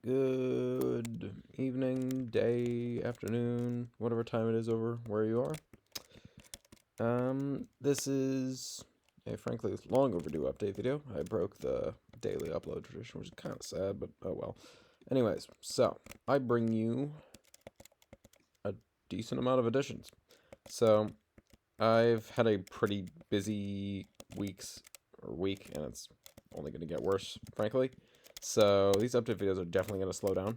Good evening, day, afternoon, whatever time it is over where you are. This is a frankly long overdue update video. I broke the daily upload tradition, which is kind of sad, but oh well. Anyways, so I bring you a decent amount of additions. So I've had a pretty busy week, and it's only going to get worse, frankly. So these update videos are definitely going to slow down.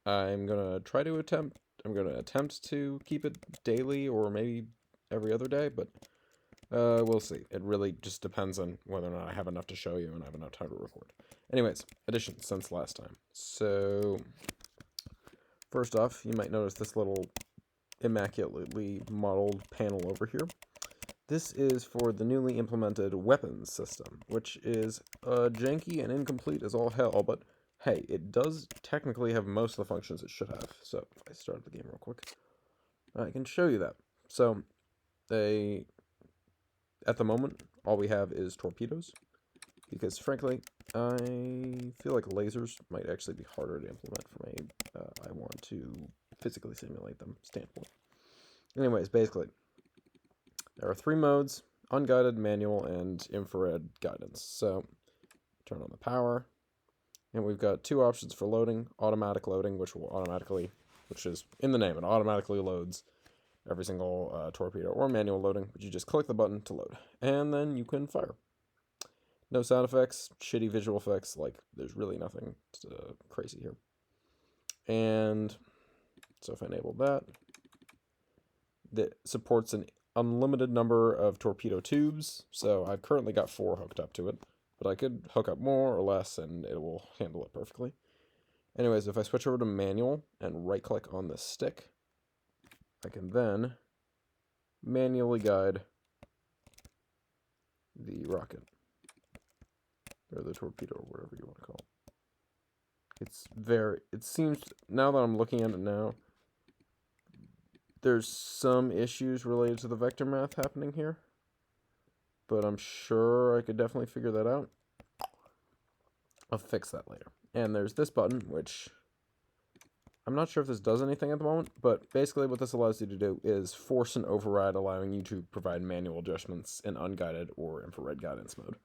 I'm gonna attempt to keep it daily or maybe every other day, but we'll see. It really just depends on whether or not I have enough to show you and I have enough time to record. Anyways, additions since last time. So first off, you might notice this little immaculately modeled panel over here. This is for the newly implemented weapons system, which is janky and incomplete as all hell, but hey, it does technically have most of the functions it should have. So if I start the game real quick, I can show you that. So at the moment, all we have is torpedoes, because frankly, I feel like lasers might actually be harder to implement from a I want to physically simulate them standpoint. Anyways, basically, there are 3 modes: unguided, manual, and infrared guidance. So turn on the power, and we've got 2 options for loading: automatic loading, which is in the name, it automatically loads every single torpedo, or manual loading, which you just click the button to load, and then you can fire. No sound effects, shitty visual effects, like there's really nothing crazy here. And so if I enable that supports an unlimited number of torpedo tubes, so I've currently got 4 hooked up to it, but I could hook up more or less and it will handle it perfectly. Anyways, if I switch over to manual and right click on the stick, I can then manually guide the rocket, or the torpedo, or whatever you want to call it. It seems, now that I'm looking at it now, there's some issues related to the vector math happening here, but I'm sure I could definitely figure that out. I'll fix that later. And there's this button, which I'm not sure if this does anything at the moment, but basically what this allows you to do is force an override, allowing you to provide manual adjustments in unguided or infrared guidance mode.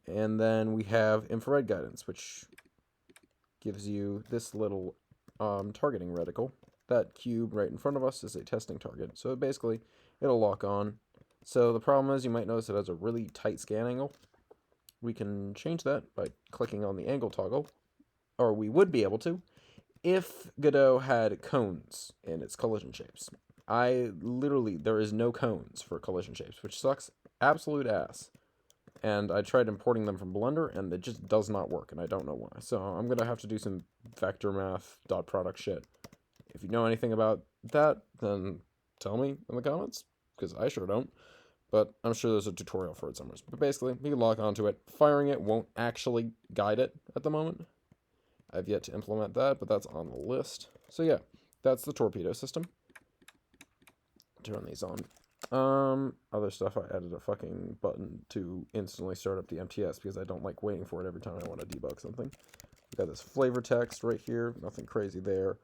And then we have infrared guidance, which gives you this little targeting reticle. That cube right in front of us is a testing target, so basically it'll lock on. So the problem is, you might notice it has a really tight scan angle. We can change that by clicking on the angle toggle, or we would be able to if Godot had cones in its collision shapes. There is no cones for collision shapes, which sucks absolute ass. And I tried importing them from Blender, and it just does not work, and I don't know why. So I'm going to have to do some vector math dot product shit. If you know anything about that, then tell me in the comments, because I sure don't. But I'm sure there's a tutorial for it somewhere. But basically, you can lock onto it. Firing it won't actually guide it at the moment. I've yet to implement that, but that's on the list. So yeah, that's the torpedo system. Turn these on. Other stuff, I added a fucking button to instantly start up the MTS because I don't like waiting for it every time I want to debug something. We've got this flavor text right here, nothing crazy there.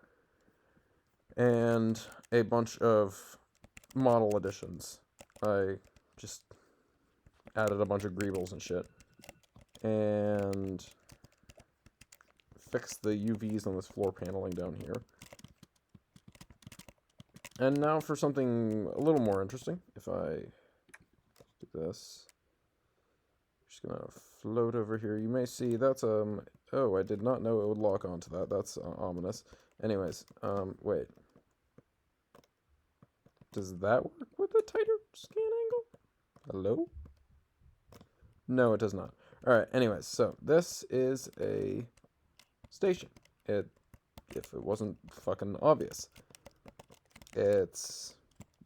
And a bunch of model additions. I just added a bunch of greebles and shit. And fixed the UVs on this floor paneling down here. And now for something a little more interesting. If I do this, just gonna float over here. You may see that's oh, I did not know it would lock onto that. That's ominous. Anyways, wait. Does that work with a tighter scan angle? Hello? No, it does not. Alright, anyways, so this is a station. If it wasn't fucking obvious. It's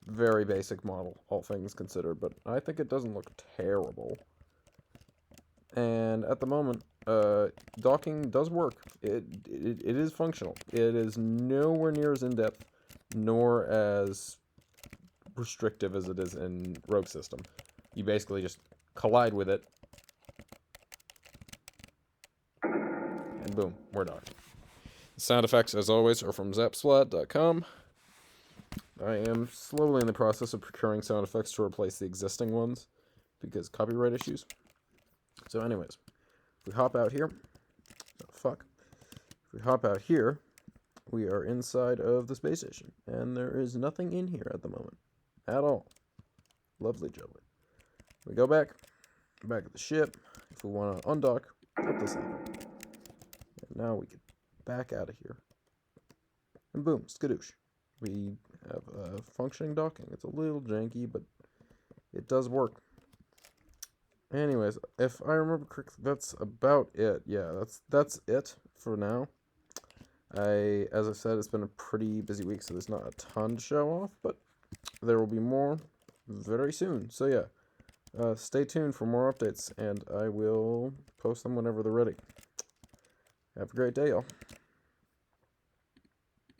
very basic model, all things considered, but I think it doesn't look terrible. And at the moment, docking does work. It is functional. It is nowhere near as in-depth, nor as restrictive as it is in Rogue System. You basically just collide with it, and and boom, we're done. The sound effects, as always, are from zapsplat.com. I am slowly in the process of procuring sound effects to replace the existing ones, because copyright issues. So anyways, if we hop out here, if we hop out here, we are inside of the space station, and there is nothing in here at the moment, at all. Lovely jubbly. We go back at the ship. If we want to undock, hit this lever. And now we get back out of here. And boom, skadoosh. We have a functioning docking. It's a little janky, but it does work. Anyways, if I remember correctly, that's about it. Yeah, that's it for now. As I said, it's been a pretty busy week, so there's not a ton to show off, but there will be more very soon. So yeah, stay tuned for more updates, and I will post them whenever they're ready. Have a great day, y'all.